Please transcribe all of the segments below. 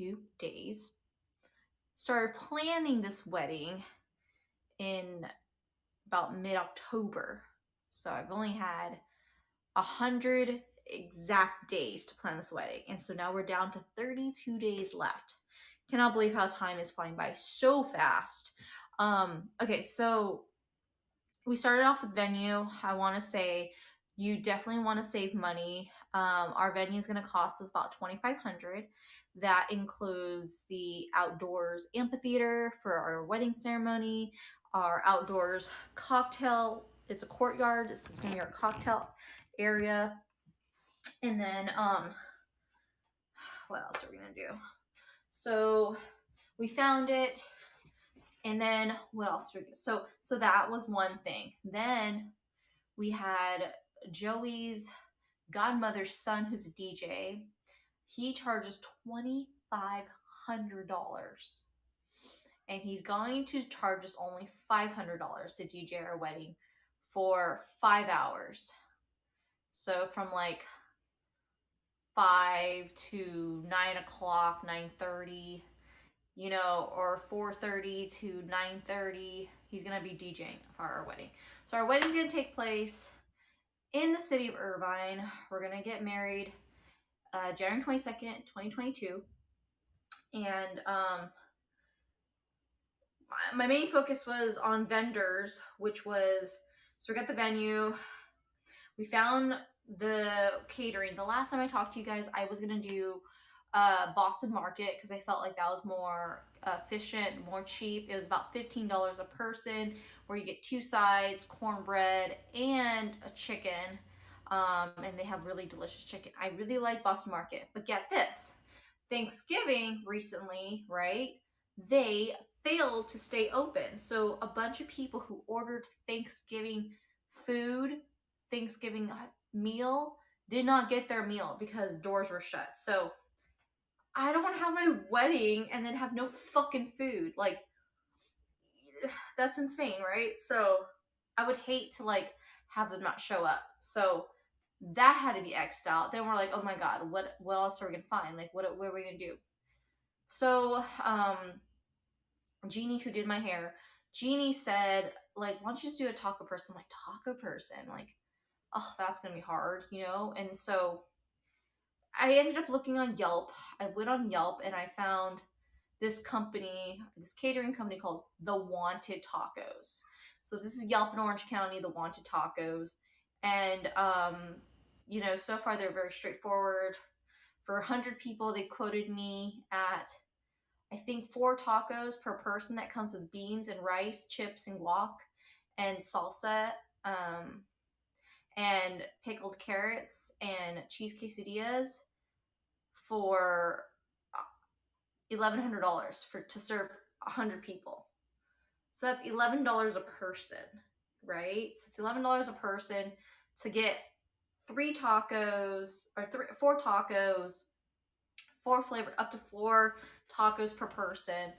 32 days. Started planning this wedding in about mid-October. So I've only had 100 exact days to plan this wedding. And so now we're down to 32 days left. Cannot believe how time is flying by so fast. Okay, so we started off with venue. I want to say you definitely want to save money. Our venue is going to cost us about $2,500. That includes the outdoors amphitheater for our wedding ceremony, our outdoors cocktail. It's a courtyard. This is going to be our cocktail area. And then what else are we going to do? So we found it. And then what else? So that was one thing. Then we had Joey's godmother's son, who's a DJ. He charges $2,500, and he's going to charge us only $500 to DJ our wedding for 5 hours. So from like 5 to 9 o'clock, 9:30, you know, or 4:30 to 9:30. He's gonna be DJing for our wedding. So our wedding's gonna take place in the city of Irvine. We're gonna get married January 22nd, 2022. And my main focus was on vendors, which was, so we got the venue. We found the catering. The last time I talked to you guys, I was gonna do Boston Market because I felt like that was more efficient, more cheap. It was about $15 a person, where you get 2 sides, cornbread, and a chicken. And they have really delicious chicken. I really like Boston Market. But get this, Thanksgiving recently, right? They failed to stay open. So a bunch of people who ordered Thanksgiving food, Thanksgiving meal, did not get their meal because doors were shut. So I don't want to have my wedding and then have no fucking food. Like, that's insane, right? So I would hate to like have them not show up. So that had to be X'd out. Then we're like, oh my god, what else are we gonna find? Like, what are we gonna do? So Jeannie, who did my hair, Jeannie said, like, why don't you just do a taco person? I'm like, taco person? Like, oh, that's gonna be hard, you know? And so I ended up looking on Yelp. I went on Yelp and I found this company, this catering company called The Wanted Tacos. So this is Yelp in Orange County, The Wanted Tacos. And, you know, so far they're very straightforward. For 100 people, they quoted me at, I think, 4 tacos per person. That comes with beans and rice, chips and guac, and salsa, and pickled carrots and cheese quesadillas for $1,100 to serve 100 people. So that's $11 a person, right? So it's $11 a person to get 3 tacos, or 4 tacos, 4 flavored, up to 4 tacos per person.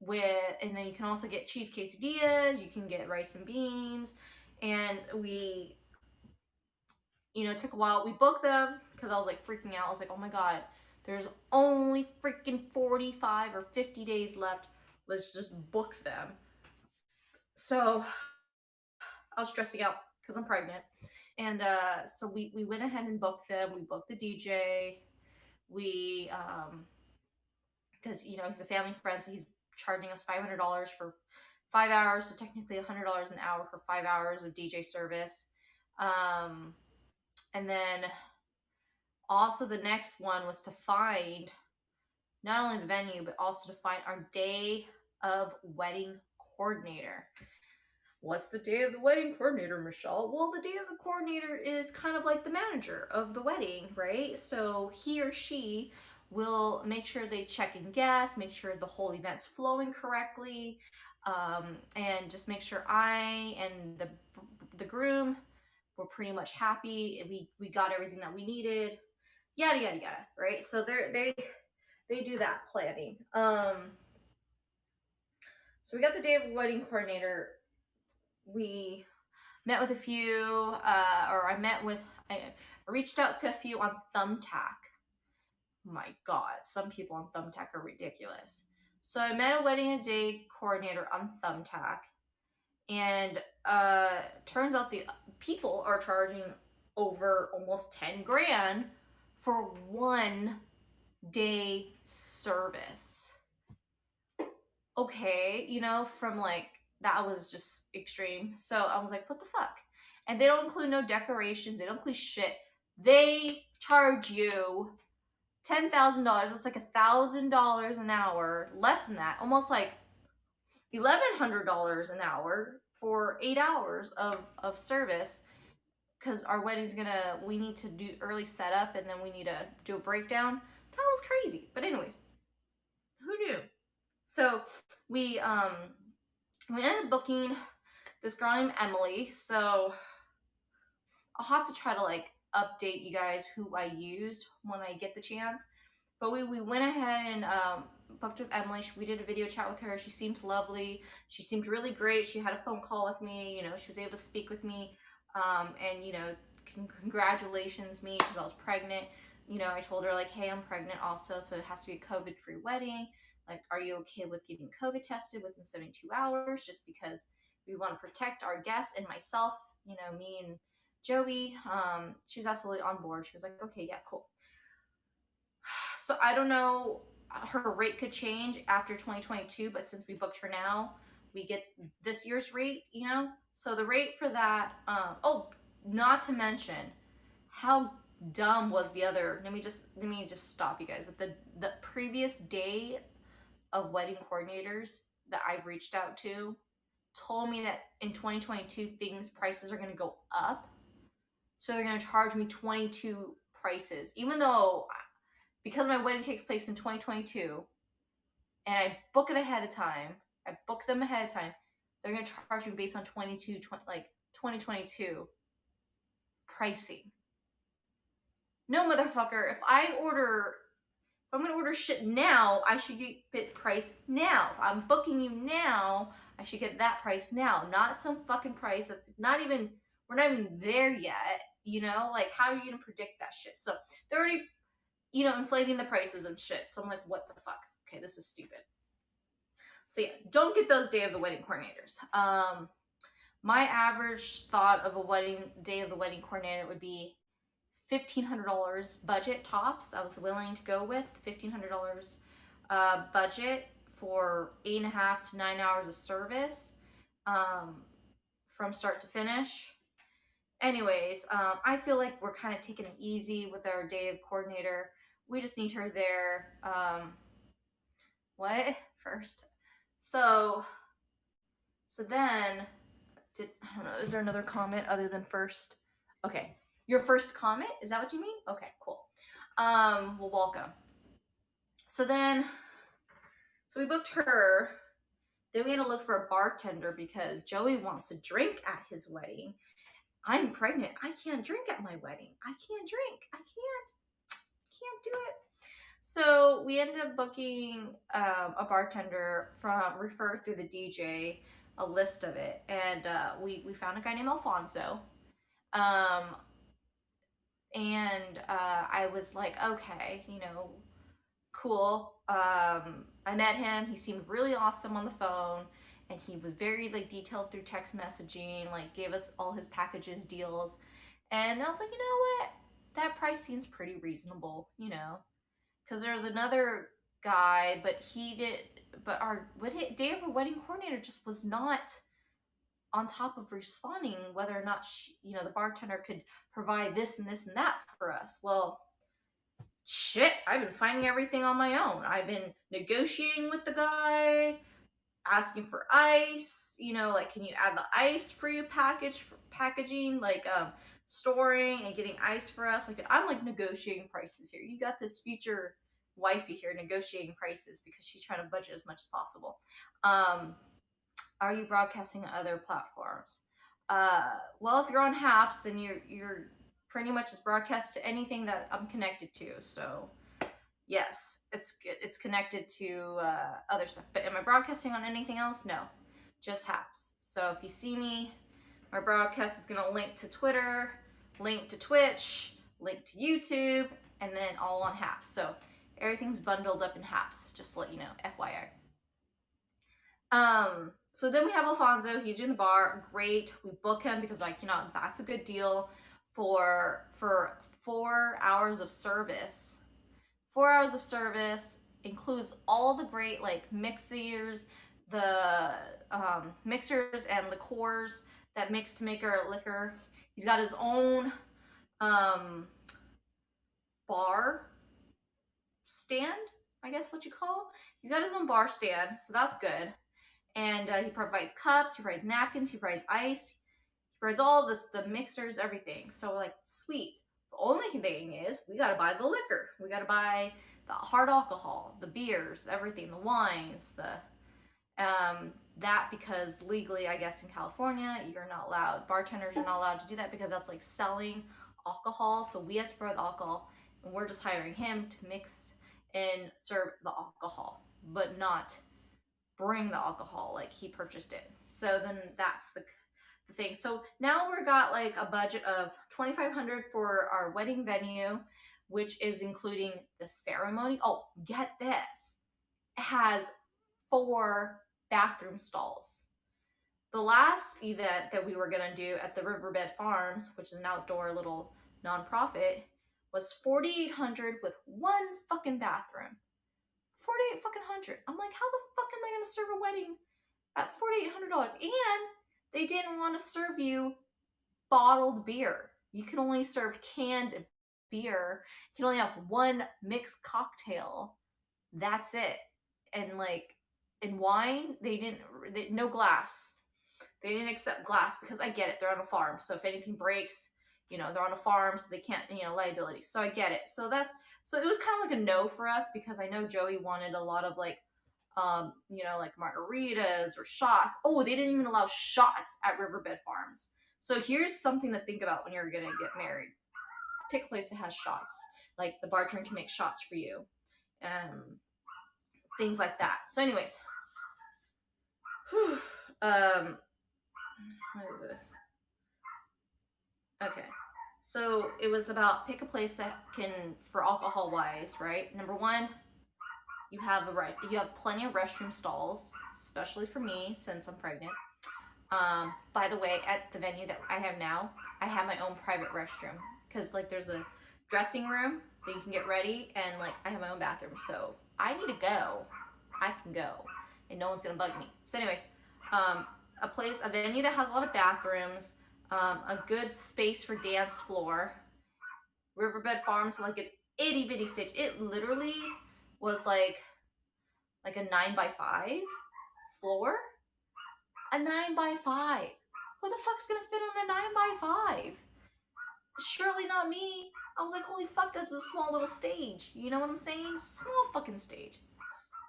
And then you can also get cheese quesadillas, you can get rice and beans. And we, you know, it took a while. We booked them because I was like freaking out. I was like, oh my god, there's only freaking 45 or 50 days left. Let's just book them. So I was stressing out because I'm pregnant. And so we went ahead and booked them. We booked the DJ. We, because, you know, he's a family friend, so he's charging us $500 for 5 hours. So technically $100 an hour for 5 hours of DJ service. And then also the next one was to find not only the venue, but also to find our day of wedding coordinator. What's the day of the wedding coordinator, Michelle? Well, the day of the coordinator is kind of like the manager of the wedding, right? So he or she will make sure they check in guests, make sure the whole event's flowing correctly, and just make sure I and the groom were pretty much happy. We got everything that we needed, yada yada yada, right? So they do that planning. So we got the day of wedding coordinator. We met with a few, I reached out to a few on Thumbtack. my God, some people on Thumbtack are ridiculous. So I met a wedding day coordinator on Thumbtack, and turns out the people are charging over almost 10 grand for 1 day service. Okay, you know, from like, that was just extreme. So I was like, what the fuck? And they don't include no decorations, they don't include shit. They charge you $10,000. That's like $1,000 an hour, less than that, almost like $1,100 an hour for 8 hours of service. Because our wedding's we need to do early setup, and then we need to do a breakdown. That was crazy. But anyways, who knew? So we ended up booking this girl named Emily. So I'll have to try to like update you guys who I used when I get the chance. But we went ahead and booked with Emily. We did a video chat with her. She seemed lovely. She seemed really great. She had a phone call with me. You know, she was able to speak with me. And, you know, congratulations me because I was pregnant. You know, I told her, like, hey, I'm pregnant also, so it has to be a COVID-free wedding. Like, are you okay with getting COVID tested within 72 hours? Just because we want to protect our guests and myself, you know, me and Joey. She was absolutely on board. She was like, okay, yeah, cool. So I don't know, her rate could change after 2022, but since we booked her now, we get this year's rate, you know? So the rate for that, oh, not to mention how dumb was the other, let me just stop you guys with the previous day of wedding coordinators that I've reached out to told me that in 2022 prices are going to go up. So they're going to charge me 22 prices, even though because my wedding takes place in 2022 and I book it ahead of time, they're going to charge me based on 2022 pricing. No, motherfucker, if I'm going to order shit now, I should get it priced now. If I'm booking you now, I should get that price now, not some fucking price that's we're not even there yet, you know? Like, how are you going to predict that shit? So they're already, you know, inflating the prices and shit. So I'm like, what the fuck? Okay, this is stupid. So yeah, don't get those day of the wedding coordinators. My average thought of a day of the wedding coordinator would be $1,500 budget tops. I was willing to go with $1,500 budget for 8.5 to 9 hours of service from start to finish. Anyways, I feel like we're kind of taking it easy with our day of coordinator. We just need her there. What? First. So then, I don't know, is there another comment other than first? Okay. Your first comment? Is that what you mean? Okay, cool. Well, welcome. So we booked her. Then we had to look for a bartender because Joey wants to drink at his wedding. I'm pregnant. I can't drink at my wedding. I can't drink. I can't do it. So we ended up booking a bartender referred through the DJ, a list of it, and we found a guy named Alfonso. And I was like, okay, you know, cool. I met him. He seemed really awesome on the phone, and he was very like detailed through text messaging, like gave us all his packages, deals. And I was like, you know what? That price seems pretty reasonable, you know. Because there was another guy, but our day of a wedding coordinator just was not on top of responding whether or not the bartender could provide this and this and that for us. Well, shit, I've been finding everything on my own. I've been negotiating with the guy, asking for ice, you know, like, can you add the ice for your packaging, like storing and getting ice for us. Like, I'm like negotiating prices here. You got this future wifey here negotiating prices because she's trying to budget as much as possible. Are you broadcasting on other platforms? Well, if you're on Haps, then you're pretty much as broadcast to anything that I'm connected to. So yes, it's connected to other stuff. But am I broadcasting on anything else? No, just Haps. So if you see me, my broadcast is going to link to Twitter, link to Twitch, link to YouTube, and then all on Haps. So Everything's bundled up in Haps, just to let you know, FYI. So then we have Alfonso. He's doing the bar. Great. We book him because like, you know, that's a good deal for 4 hours of service. 4 hours of service includes all the great like mixers, the mixers and liqueurs that mix to make our liquor. He's got his own bar stand, I guess what you call. He's got his own bar stand, so that's good. And he provides cups, he provides napkins, he provides ice, he provides all this, the mixers, everything. So we're like, sweet. The only thing is, we gotta buy the liquor. We gotta buy the hard alcohol, the beers, everything, the wines, the that because legally, I guess in California, you're not allowed, bartenders are not allowed to do that because that's like selling alcohol. So we had to provide the alcohol, and we're just hiring him to mix and serve the alcohol, but not bring the alcohol, like he purchased it. So then that's the thing. So now we've got like a budget of $2,500 for our wedding venue, which is including the ceremony. Oh, get this. It has 4 bathroom stalls. The last event that we were gonna do at the Riverbed Farms, which is an outdoor little nonprofit, was $4,800 with 1 fucking bathroom. 48 fucking hundred. I'm like, how the fuck am I gonna serve a wedding at $4,800? And they didn't want to serve you bottled beer. You can only serve canned beer. You can only have 1 mixed cocktail. That's it. And like in wine, no glass. They didn't accept glass because I get it. They're on a farm, so if anything breaks, you know, they're on a farm, so they can't, you know, liability. So I get it. So it was kind of like a no for us because I know Joey wanted a lot of like, you know, like margaritas or shots. Oh, they didn't even allow shots at Riverbed Farms. So here's something to think about when you're gonna get married. Pick a place that has shots. Like the bartender can make shots for you. Things like that. So anyways. What is this? Okay. So it was about pick a place that can, for alcohol wise, right? Number 1, you have plenty of restroom stalls, especially for me since I'm pregnant. By the way, at the venue that I have now, I have my own private restroom because like there's a dressing room that you can get ready, and like I have my own bathroom. So if I need to go, I can go, and no one's gonna bug me. So anyways, a venue that has a lot of bathrooms, a good space for dance floor. Riverbed Farms, like an itty bitty stage. It literally was like a 9x5 floor. A 9x5. Who the fuck's gonna fit on a 9x5? Surely not me. I was like, holy fuck, that's a small little stage. You know what I'm saying? Small fucking stage.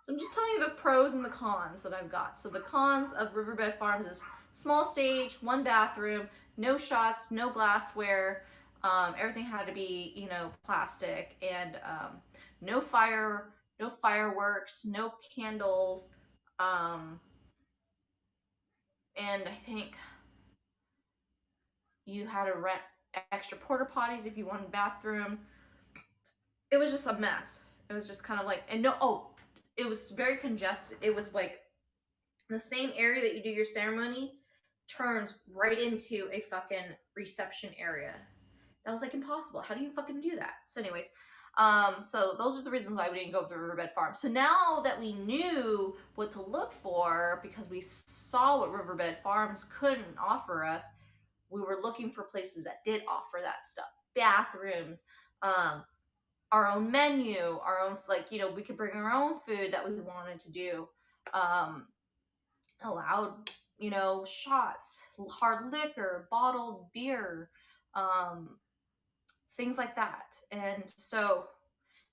So I'm just telling you the pros and the cons that I've got. So the cons of Riverbed Farms is small stage, 1 bathroom, no shots, no glassware. Everything had to be, you know, plastic, and no fireworks, no candles. And I think you had to rent extra porta potties if you wanted bathrooms. It was just a mess. It was just kind of like, and it was very congested. It was like the same area that you do your ceremony turns right into a fucking reception area. That was like impossible. How do you fucking do that? So anyways, so those are the reasons why we didn't go to Riverbed Farm. So now that we knew what to look for, because we saw what Riverbed Farms couldn't offer us, we were looking for places that did offer that stuff. Bathrooms, our own menu, our own, like, you know, we could bring our own food that we wanted to do. Allowed, you know, shots, hard liquor, bottled beer, things like that. And so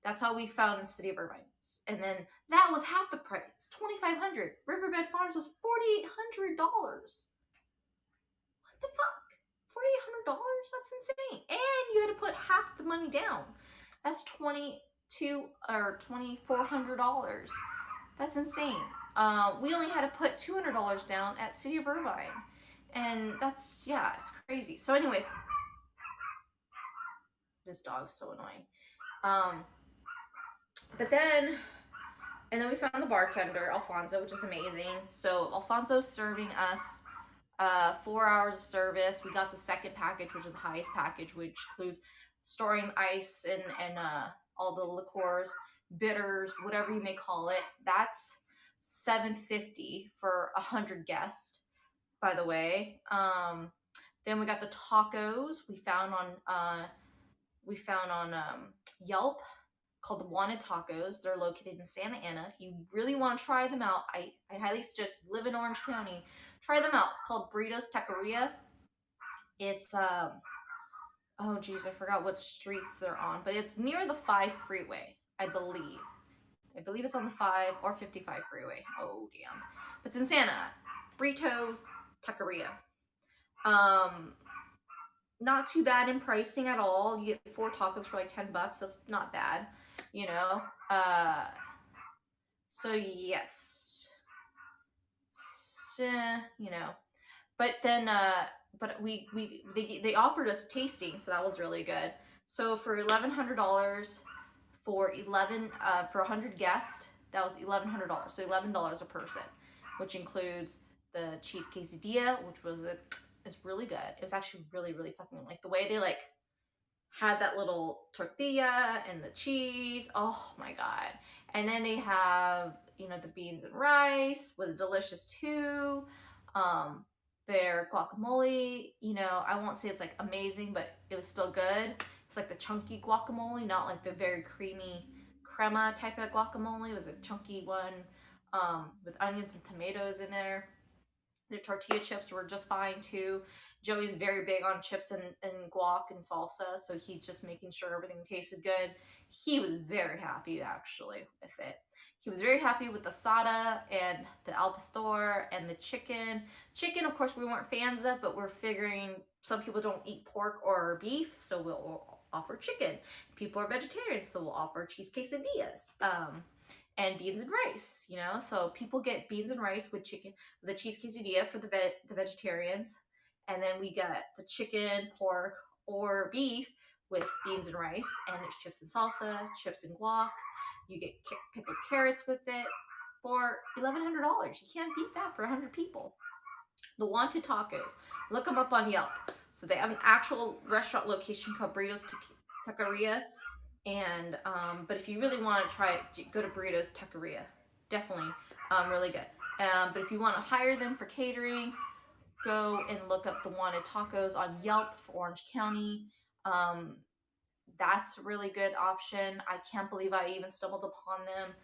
that's how we found the city of Irvine. And then that was half the price, $2,500. Riverbed Farms was $4,800. What the fuck? $4,800? That's insane. And you had to put half the money down. That's $2,400. That's insane. We only had to put $200 down at City of Irvine. And that's, yeah, it's crazy. So anyways, this dog's so annoying. But then, and then we found the bartender, Alfonso, which is amazing. So Alfonso's serving us 4 hours of service. We got the second package, which is the highest package, which includes storing ice and all the liqueurs, bitters, whatever you may call it. That's $7.50 for 100 guests, by the way. Then we got the tacos we found on Yelp, called the Wanted Tacos. They're located in Santa Ana. If you really want to try them out, I highly suggest, if you live in Orange County, try them out. It's called Burritos Taqueria. It's oh geez, I forgot what streets they're on, but it's near the 5 freeway, I believe. I believe it's on the 5 or 55 freeway. Oh damn. But it's in Santa Ana. Burritos Taqueria. Um Not too bad in pricing at all. You get 4 tacos for like $10. That's not bad, you know. So yes, you know. But then, but they offered us tasting, so that was really good. So for $1,100 for 100 guests, that was $1,100. So $11 a person, which includes the cheese quesadilla, which was is really good. It was actually really really fucking, like, the way they like had that little tortilla and the cheese. Oh my god. And then they have, the beans and rice was delicious too. Um, their guacamole, I won't say it's like amazing, but it was still good. It's like the chunky guacamole, not like the very creamy crema type of guacamole. It was a chunky one, with onions and tomatoes in there. Their tortilla chips were just fine too. Joey's very big on chips and guac and salsa, so he's just making sure everything tasted good. He was very happy actually with it. He was very happy with the sada and the al pastor and the chicken. Chicken, of course, we weren't fans of, but we're figuring some people don't eat pork or beef, so we'll offer chicken. People are vegetarians, so we'll offer cheese quesadillas. And beans and rice, So people get beans and rice with chicken, the cheese quesadilla for the vegetarians, and then we get the chicken, pork, or beef with beans and rice, and there's chips and salsa, chips and guac. You get pickled carrots with it for $1,100. You can't beat that for 100 people. The Wanted Tacos. Look them up on Yelp. So they have an actual restaurant location called Burritos Taqueria, and but if you really want to try it, go to Burritos Taqueria. Definitely, really good. But if you want to hire them for catering, go and look up the Wanted Tacos on Yelp for Orange County. That's a really good option. I can't believe I even stumbled upon them.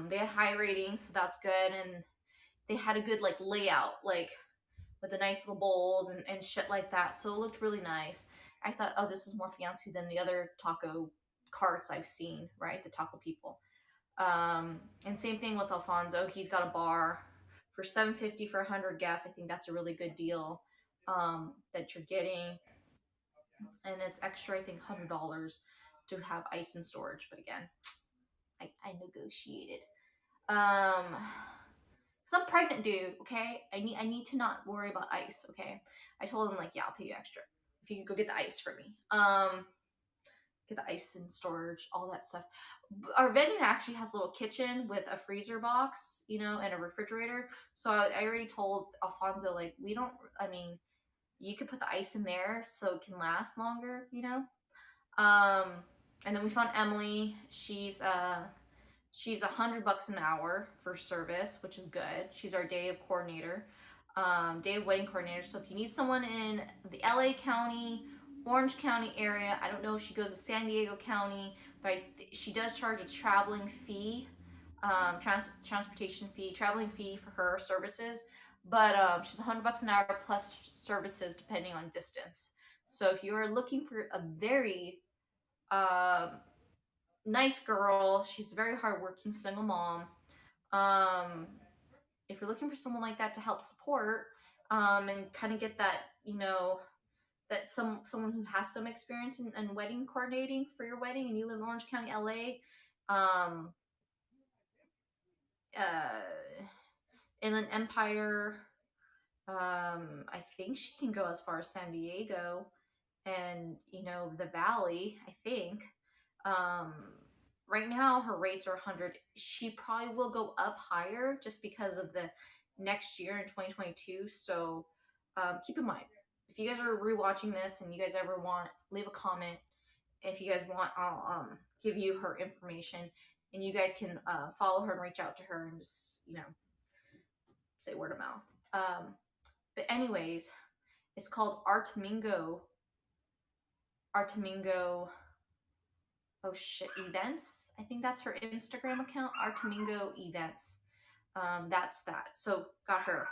They had high ratings, so that's good, and they had a good like layout, like with the nice little bowls and shit like that. So it looked really nice. I thought, oh, this is more fancy than the other taco carts I've seen, right? The taco people. And same thing with Alfonso. He's got a bar for $7.50 for 100 guests. I think that's a really good deal, that you're getting, and it's extra. I think $100 to have ice and storage. But again, I negotiated. Um, Cause I'm pregnant, dude. Okay, I need to not worry about ice. Okay, I told him like, yeah, I'll pay you extra if you could go get the ice for me. Get the ice and storage, all that stuff. Our venue actually has a little kitchen with a freezer box, and a refrigerator. So I already told Alfonso, like, we don't. I mean, you could put the ice in there so it can last longer. Um, and then we found Emily. She's $100 an hour for service, which is good. She's our day of coordinator, day of wedding coordinator. So if you need someone in the LA County, Orange County area, I don't know if she goes to San Diego County, but she does charge a traveling fee, transportation fee, traveling fee for her services. But she's $100 an hour plus services depending on distance. So if you're looking for a very um, nice girl. She's a very hardworking single mom. Um, if you're looking for someone like that to help support, and kind of get that, that someone who has some experience in wedding coordinating for your wedding, and you live in Orange County, LA, um, uh, Inland Empire. I think she can go as far as San Diego, and the Valley. I think. Um, right now her rates are 100. She probably will go up higher just because of the next year in 2022. So keep in mind, if you guys are rewatching this and you guys ever want, leave a comment. If you guys want, I'll give you her information, and you guys can follow her and reach out to her and just, you know, say word of mouth. But anyways, it's called Artemingo. Oh shit, events. I think that's her Instagram account, Artemingo Events. That's that. So got her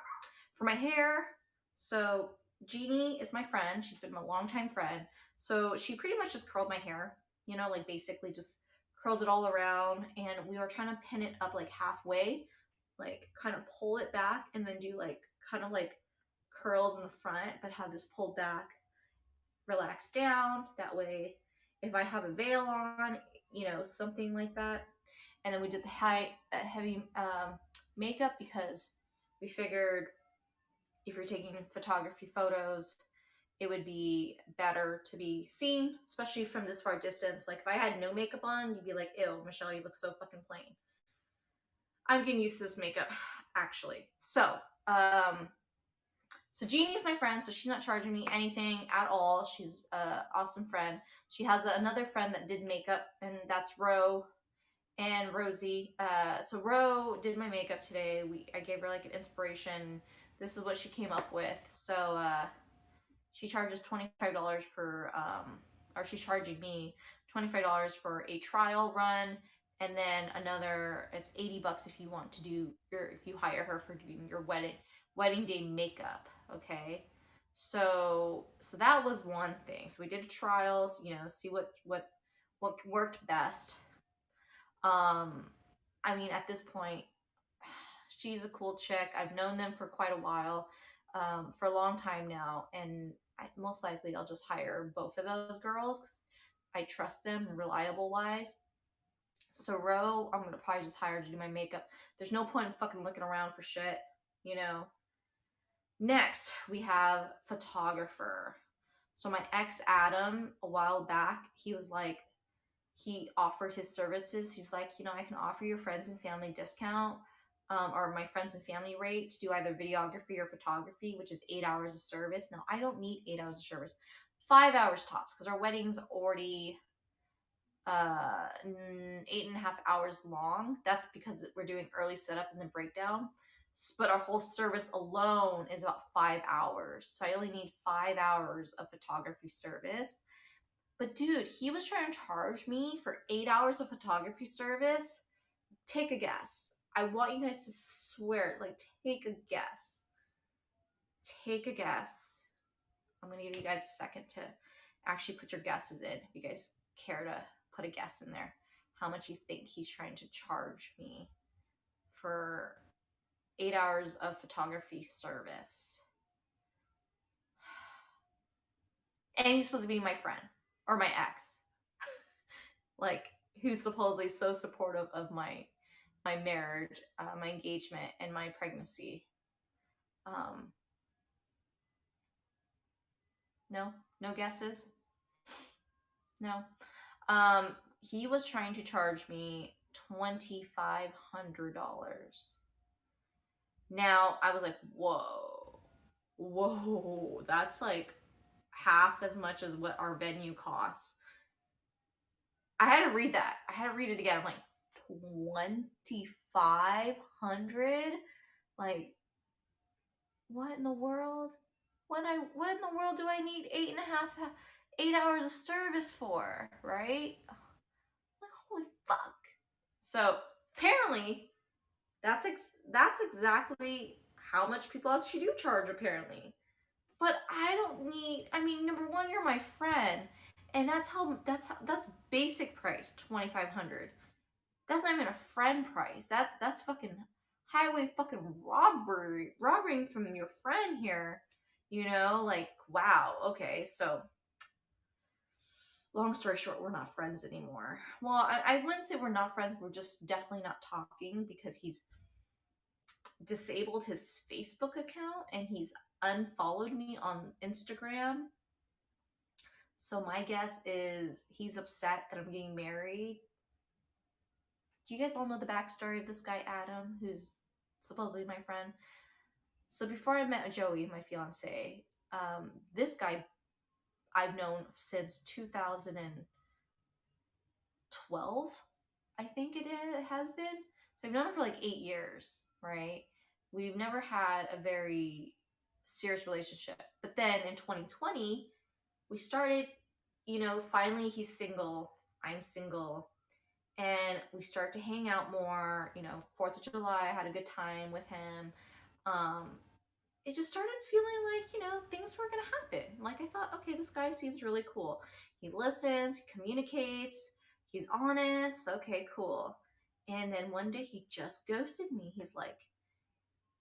for my hair. So Jeannie is my friend. She's been a longtime friend. So she pretty much just curled my hair. You know, like basically just curled it all around, and we were trying to pin it up like halfway, like kind of pull it back, and then do like kind of like curls in the front, but have this pulled back, relax down. That way, if I have a veil on, you know, something like that. And then we did the heavy makeup because we figured if you're taking photography photos, it would be better to be seen, especially from this far distance. Like if I had no makeup on, you'd be like, ew, Michelle, you look so fucking plain. I'm getting used to this makeup, actually. So Jeannie is my friend, so she's not charging me anything at all. She's an awesome friend. She has another friend that did makeup, and that's Ro and Rosie. So Ro did my makeup today. I gave her like an inspiration. This is what she came up with. So she charges $25 for, or she's charging me $25 for a trial run, and then another, it's $80 if you want to do if you hire her for doing your wedding day makeup. Okay, so that was one thing. So we did trials, you know, see what worked best. I mean, at this point, she's a cool chick. I've known them for quite a while, for a long time now, and most likely I'll just hire both of those girls because I trust them reliable wise. So Ro, I'm gonna probably just hire to do my makeup. There's no point in fucking looking around for shit, you know. Next, we have photographer. So my ex Adam, a while back, he was like, he offered his services. He's like, you know, I can offer your friends and family discount, or my friends and family rate to do either videography or photography, which is 8 hours of service. Now, I don't need 8 hours of service, 5 hours tops, because our wedding's already 8.5 hours long. That's because we're doing early setup and then breakdown. But our whole service alone is about 5 hours. So I only need 5 hours of photography service. But dude, he was trying to charge me for 8 hours of photography service. Take a guess. I want you guys to swear, like, take a guess. Take a guess. I'm going to give you guys a second to actually put your guesses in, if you guys care to put a guess in there. How much you think he's trying to charge me for 8 hours of photography service. And he's supposed to be my friend, or my ex. Like, who's supposedly so supportive of my marriage, my engagement, and my pregnancy. No guesses? No. He was trying to charge me $2,500. Now, I was like, whoa, that's like half as much as what our venue costs. I had to read that. I had to read it again. I'm like, 2,500? Like, what in the world? What in the world do I need 8 hours of service for, right? Like, holy fuck. So apparently, that's exactly how much people actually do charge, apparently. But I don't need, I mean, number one, you're my friend, and that's basic price, 2,500. That's not even a friend price. That's fucking highway fucking robbing from your friend here. You know, like, wow, okay, so long story short, we're not friends anymore. Well, I wouldn't say we're not friends, we're just definitely not talking because he's disabled his Facebook account and he's unfollowed me on Instagram. So my guess is he's upset that I'm getting married do you guys all know the backstory of this guy, Adam, who's supposedly my friend? So before I met Joey, my fiance, this guy I've known since 2012, I think it has been. So I've known him for like 8 years, right? We've never had a very serious relationship. But then in 2020, we started, finally he's single, I'm single, and we start to hang out more. 4th of July, I had a good time with him. It just started feeling like, things were going to happen. Like, I thought, okay, this guy seems really cool. He listens, he communicates, he's honest. Okay, cool. And then one day he just ghosted me. He's like,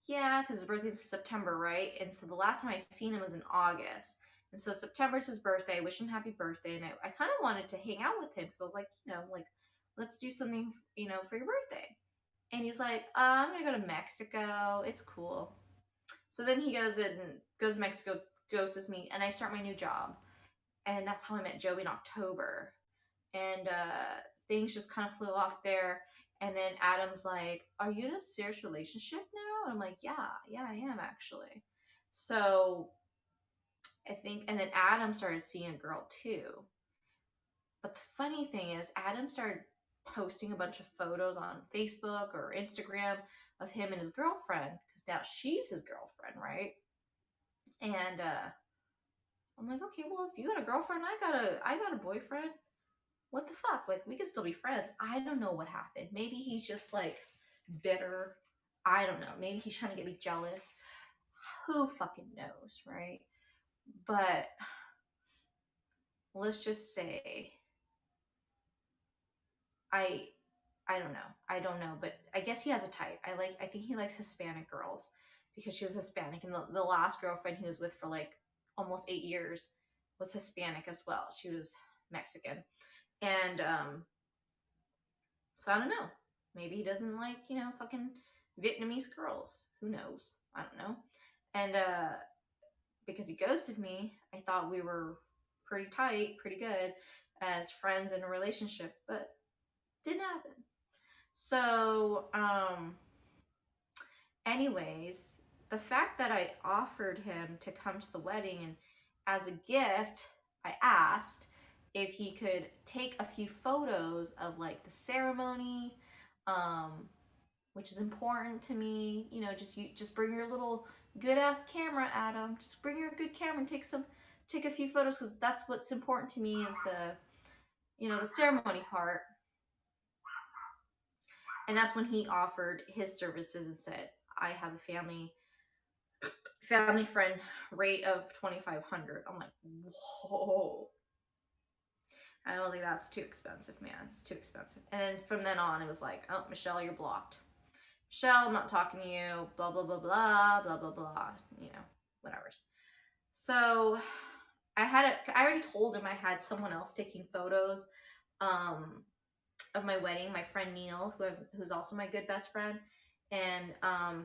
yeah, because his birthday's in September, right? And so the last time I seen him was in August. And so September's his birthday. I wish him happy birthday. And I kind of wanted to hang out with him because I was like, let's do something, for your birthday. And he's like, I'm going to go to Mexico. It's cool. So then he goes to Mexico, ghosts me, and I start my new job. And that's how I met Joey in October. And things just kind of flew off there. And then Adam's like, are you in a serious relationship now? And I'm like, yeah, I am actually. So I think, and then Adam started seeing a girl too. But the funny thing is, Adam started posting a bunch of photos on Facebook or Instagram of him and his girlfriend, because now she's his girlfriend, right? And I'm like, okay, well, if you got a girlfriend, I got a boyfriend. What the fuck? Like, we could still be friends. I don't know what happened. Maybe he's just like bitter. I don't know. Maybe he's trying to get me jealous. Who fucking knows, right? But let's just say I don't know. I don't know, but I guess he has a type. I think he likes Hispanic girls because she was Hispanic, and the last girlfriend he was with for like almost 8 years was Hispanic as well. She was Mexican. And so I don't know. Maybe he doesn't like, fucking Vietnamese girls. Who knows? I don't know. And because he ghosted me, I thought we were pretty tight, pretty good as friends in a relationship, but didn't happen. So, anyways, the fact that I offered him to come to the wedding, and as a gift, I asked if he could take a few photos of like the ceremony, which is important to me. Just bring your little good ass camera, Adam. Just bring your good camera and take a few photos, because that's what's important to me is the ceremony part. And that's when he offered his services and said, I have a family friend rate of $2,500. I'm like, whoa. I don't think that's too expensive, man. It's too expensive. And then from then on, it was like, oh, Michelle, you're blocked. Michelle, I'm not talking to you. Blah, blah, blah, blah, blah, blah, blah. Whatever's. So I already told him I had someone else taking photos of my wedding, my friend Neil, who's also my good best friend. And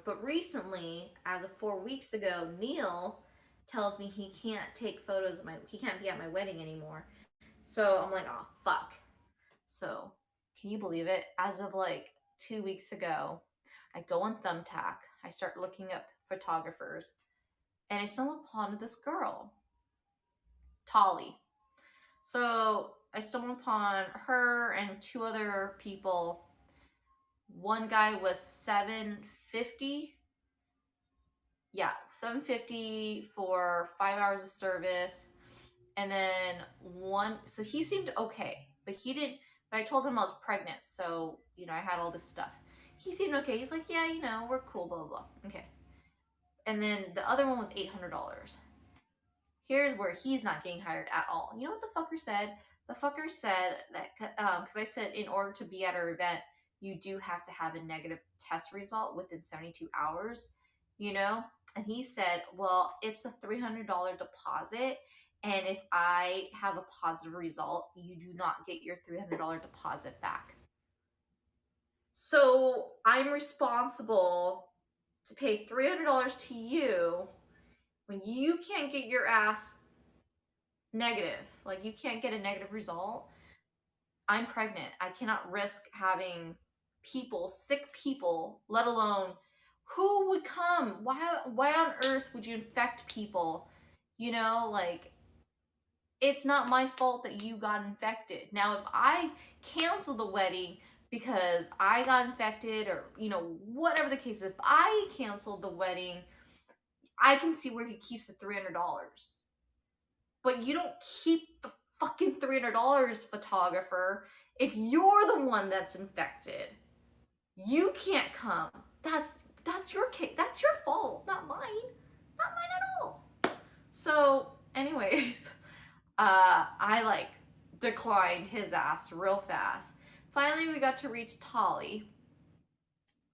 but recently, as of 4 weeks ago, Neil tells me he can't take photos of he can't be at my wedding anymore. So I'm like, oh fuck. So can you believe it? As of like 2 weeks ago, I go on Thumbtack, I start looking up photographers, and I stumble upon this girl, Tolly. So I stumbled upon her and 2 other people. One guy was $750. Yeah, $750 for 5 hours of service. And then so he seemed okay, but he didn't. But I told him I was pregnant, so I had all this stuff. He seemed okay. He's like, yeah, we're cool, blah blah blah. Okay. And then the other one was $800. Here's where he's not getting hired at all. You know what the fucker said? The fucker said that because I said in order to be at our event, you do have to have a negative test result within 72 hours, And he said, well, it's a $300 deposit. And if I have a positive result, you do not get your $300 deposit back. So I'm responsible to pay $300 to you when you can't get your ass negative. Like, you can't get a negative result. I'm pregnant. I cannot risk having people, sick people, let alone who would come? Why on earth would you infect people? You know, like, it's not my fault that you got infected. Now, if I cancel the wedding because I got infected, or, you know, whatever the case is, if I canceled the wedding, I can see where he keeps the $300. But you don't keep the fucking $300, photographer, if you're the one that's infected. You can't come. That's your case. That's your fault, not mine. Not mine at all. So, anyways, I like declined his ass real fast. Finally, we got to reach Tolly.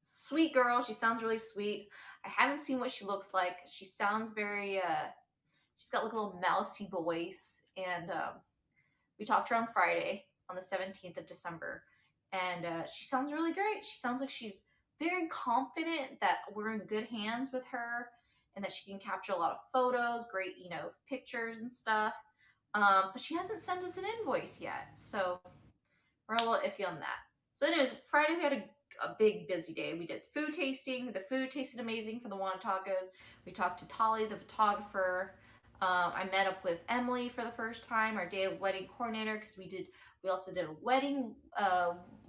Sweet girl. She sounds really sweet. I haven't seen what she looks like. She sounds very, she's got like a little mousy voice. And we talked to her on Friday, on the 17th of December. And she sounds really great. She sounds like she's very confident that we're in good hands with her and that she can capture a lot of photos, great, you know, pictures and stuff. But she hasn't sent us an invoice yet. So we're a little iffy on that. So anyways, Friday we had a big busy day. We did food tasting. The food tasted amazing for the Juan Tacos. We talked to Tolly, the photographer. I met up with Emily for the first time, our day of wedding coordinator, because we also did a wedding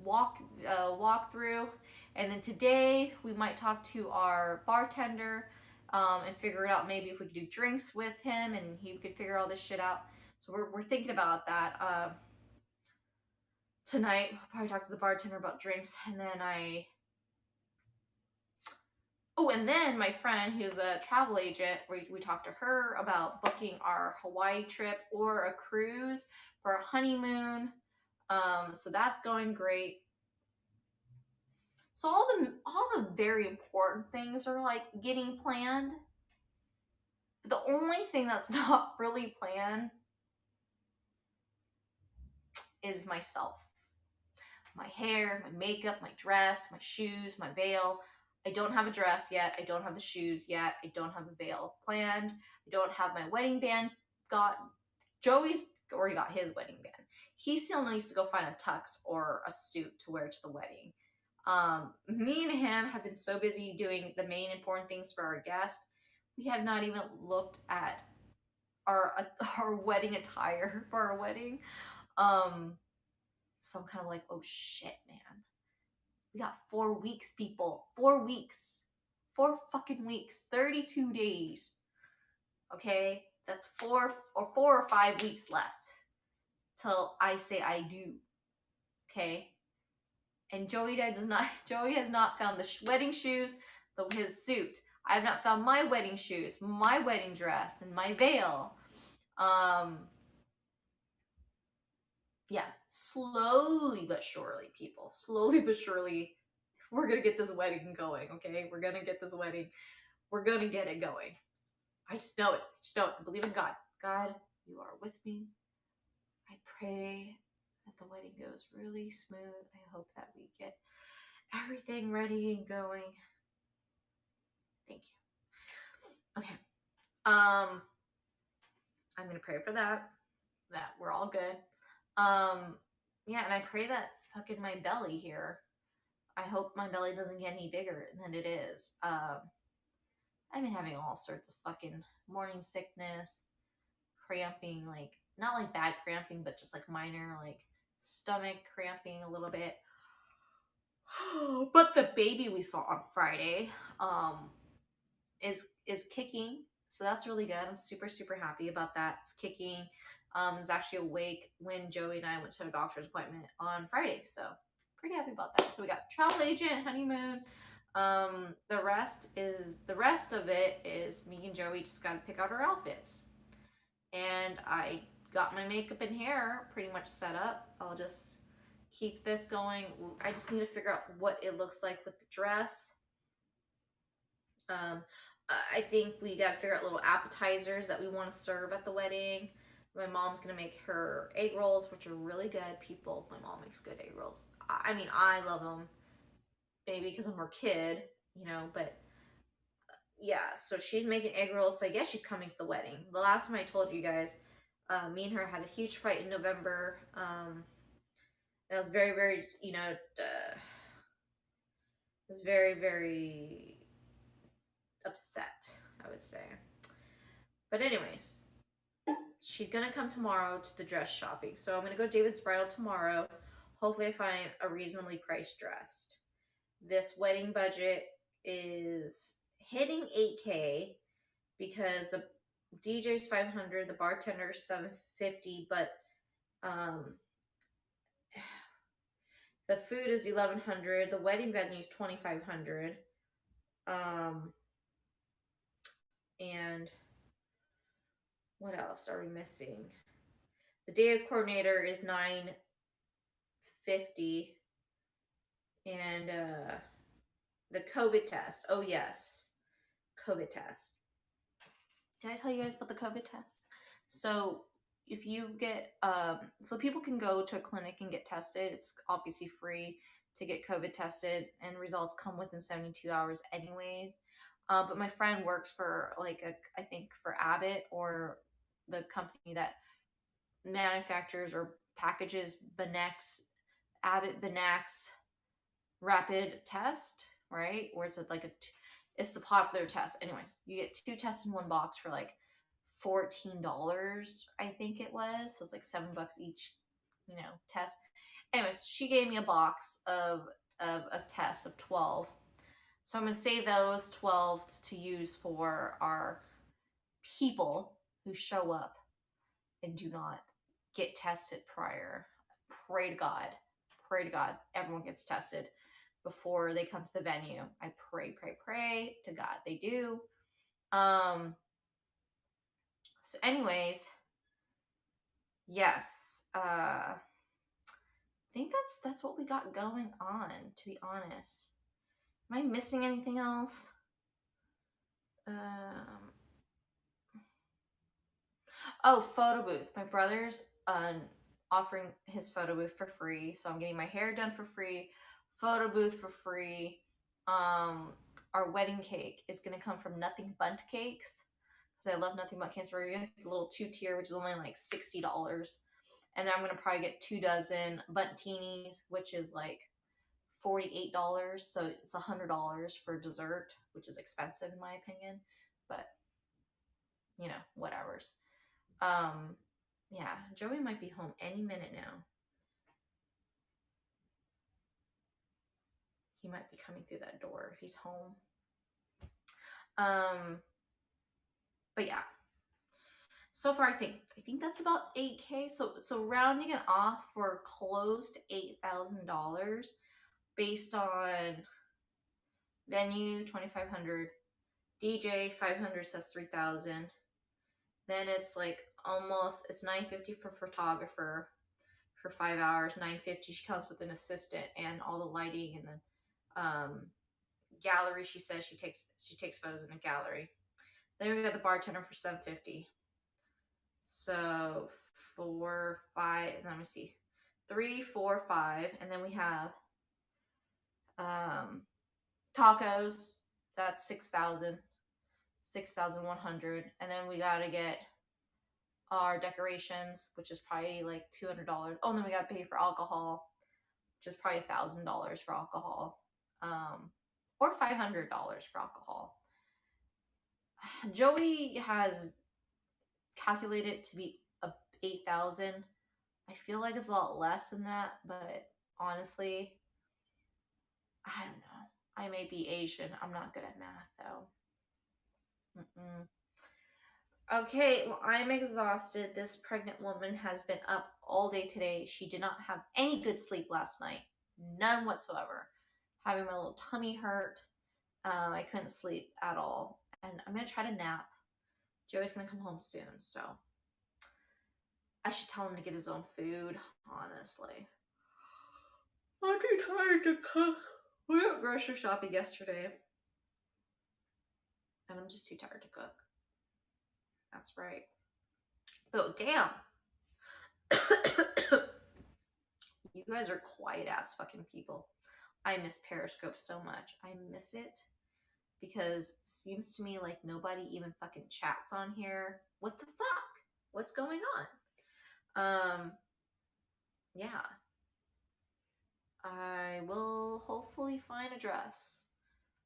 walkthrough. And then today we might talk to our bartender and figure out maybe if we could do drinks with him and he could figure all this shit out. So we're thinking about that. Tonight, we'll probably talk to the bartender about drinks, and then and then my friend, who's a travel agent, we talked to her about booking our Hawaii trip or a cruise for a honeymoon. So that's going great. So all the very important things are like getting planned. But the only thing that's not really planned is myself. My hair, my makeup, my dress, my shoes, my veil. I don't have a dress yet. I don't have the shoes yet. I don't have the veil planned. I don't have my wedding band Joey's already got his wedding band. He still needs to go find a tux or a suit to wear to the wedding. Me and him have been so busy doing the main important things for our guests. We have not even looked at our wedding attire for our wedding. So I'm kind of like, oh shit, man. We got 4 weeks, people. 4 weeks. 4 fucking weeks. 32 days. Okay? That's 4 or 5 weeks left till I say I do. Okay? And Joey has not found the wedding shoes, his suit. I have not found my wedding shoes, my wedding dress, and my veil. Yeah, slowly but surely, people. Slowly but surely, we're gonna get this wedding going, okay? We're gonna get this wedding. We're gonna get it going. I just know it. I believe in God. God, you are with me. I pray that the wedding goes really smooth. I hope that we get everything ready and going. Thank you. Okay. I'm gonna pray for that we're all good. Yeah, and I pray that fucking my belly here, I hope my belly doesn't get any bigger than it is. I've been having all sorts of fucking morning sickness, cramping, like, not like bad cramping, but just like minor, like, stomach cramping a little bit. But the baby we saw on Friday, is kicking. So that's really good. I'm super, super happy about that. It's kicking. Is actually awake when Joey and I went to a doctor's appointment on Friday. So pretty happy about that. So we got travel agent, honeymoon. The rest of it is me and Joey just got to pick out our outfits. And I got my makeup and hair pretty much set up. I'll just keep this going. I just need to figure out what it looks like with the dress. I think we got to figure out little appetizers that we want to serve at the wedding. My mom's going to make her egg rolls, which are really good, people. My mom makes good egg rolls. I mean, I love them. Maybe because I'm her kid, you know, but yeah, so she's making egg rolls, so I guess she's coming to the wedding. The last time I told you guys, me and her had a huge fight in November. And I was very, very, you know, was very, very upset, I would say. But anyways, she's gonna come tomorrow to the dress shopping. So I'm gonna go to David's Bridal tomorrow. Hopefully I find a reasonably priced dress. This wedding budget is hitting 8K because the DJ's 500, the bartender's 750, but um the food is 1100, the wedding venue is 2500. And what else are we missing? The day coordinator is 950, and the COVID test. Oh yes, COVID test. Did I tell you guys about the COVID test? So if you get so people can go to a clinic and get tested. It's obviously free to get COVID tested, and results come within 72 hours anyways. But my friend works for I think for Abbott, or the company that manufactures or packages Abbott Benax rapid test, right? Where it's it's the popular test. Anyways, you get 2 tests in one box for like $14, I think it was. So it's like $7 each, test. Anyways, she gave me a box of tests of 12. So I'm gonna save those 12 to use for our people who show up and do not get tested prior. Pray to God. Pray to God everyone gets tested before they come to the venue. I pray to God they do. So anyways, yes. I think that's what we got going on, to be honest. Am I missing anything else? Oh, photo booth. My brother's offering his photo booth for free, so I'm getting my hair done for free, photo booth for free. Our wedding cake is gonna come from Nothing Bundt Cakes, because I love Nothing Bundt Cakes. We're gonna get the little 2-tier, which is only like $60, and then I'm gonna probably get 2 dozen Bunttinis, which is like $48. So it's $100 for dessert, which is expensive in my opinion, but whatever's. Yeah, Joey might be home any minute now. He might be coming through that door if he's home. But yeah. So far I think that's about 8K. So rounding it off, we're close to $8,000 based on venue 2,500, DJ 500 says 3,000. Then it's like it's $950 for photographer for 5 hours, $950. She comes with an assistant and all the lighting and the gallery. She says she takes photos in a gallery. Then we got the bartender for $750. So 4, 5. Let me see, 3, 4, 5, and then we have tacos. That's 6,000, 6,100, and then we gotta get our decorations, which is probably like $200. Oh, and then we gotta pay for alcohol, which is probably $1,000 for alcohol, or $500 for alcohol. Joey has calculated to be 8,000. I feel like it's a lot less than that, but honestly, I don't know. I may be Asian. I'm not good at math though. Okay, well, I'm exhausted. This pregnant woman has been up all day today. She did not have any good sleep last night. None whatsoever. Having my little tummy hurt. I couldn't sleep at all. And I'm going to try to nap. Joey's going to come home soon, so I should tell him to get his own food, honestly. I'm too tired to cook. We went grocery shopping yesterday, and I'm just too tired to cook. That's right. But damn. You guys are quiet ass fucking people. I miss Periscope so much. I miss it because it seems to me like nobody even fucking chats on here. What the fuck? What's going on? Yeah. I will hopefully find a dress.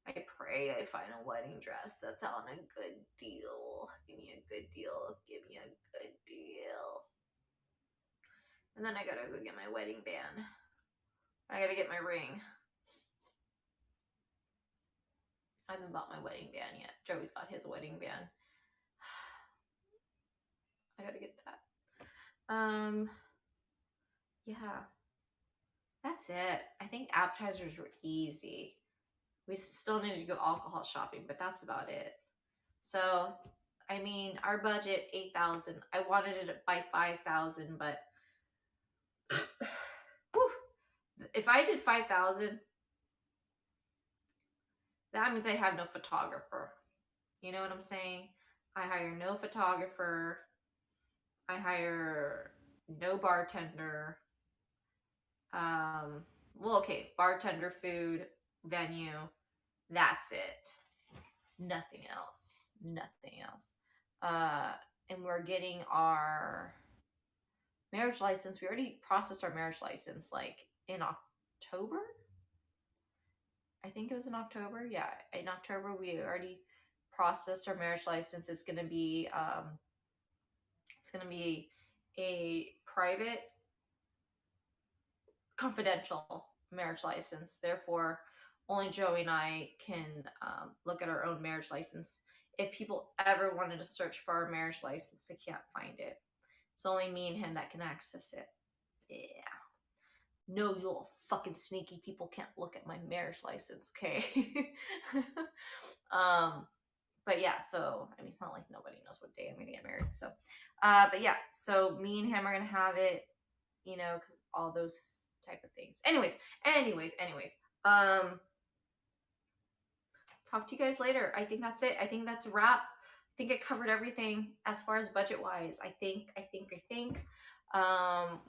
I pray I find a wedding dress that's on a good deal. Give me a good deal. Give me a good deal. And then I gotta go get my wedding band. I gotta get my ring. I haven't bought my wedding band yet. Joey's got his wedding band. I gotta get that. Yeah. That's it. I think appetizers were easy. We still needed to go alcohol shopping, but that's about it. So, I mean, our budget 8,000. I wanted it by 5,000, but whew, if I did 5,000, that means I have no photographer. You know what I'm saying? I hire no photographer. I hire no bartender. Well, okay, bartender, food, venue. That's it. Nothing else. Nothing else. And we're getting our marriage license. We already processed our marriage license like in October. I think it was in October. Yeah, in October we already processed our marriage license. It's gonna be a private, confidential marriage license. Therefore, only Joey and I can look at our own marriage license. If people ever wanted to search for our marriage license, they can't find it. It's only me and him that can access it. Yeah. No, you little fucking sneaky people can't look at my marriage license, okay? But yeah, so I mean, it's not like nobody knows what day I'm gonna get married. So, but yeah, so me and him are gonna have it, you know, because all those type of things. Anyways. Talk to you guys later. I think that's it. I think that's a wrap. I think I covered everything as far as budget wise. I think.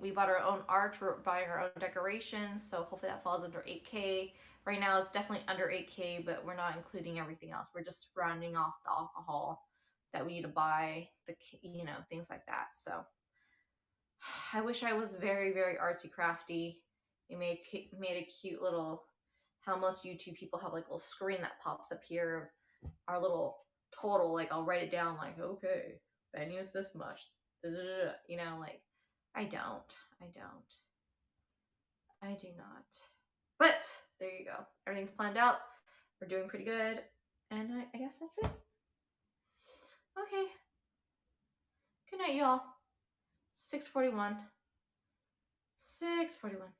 We bought our own art. We're buying our own decorations, so hopefully that falls under 8K. Right now, it's definitely under 8K, but we're not including everything else. We're just rounding off the alcohol that we need to buy, things like that. So I wish I was very, very artsy crafty. It made a cute little, how most YouTube people have like a little screen that pops up here of our little total. Like I'll write it down like, okay, venue's this much. You know, like I do not. But there you go. Everything's planned out. We're doing pretty good. And I guess that's it. Okay. Good night, y'all. 6:41. 6:41.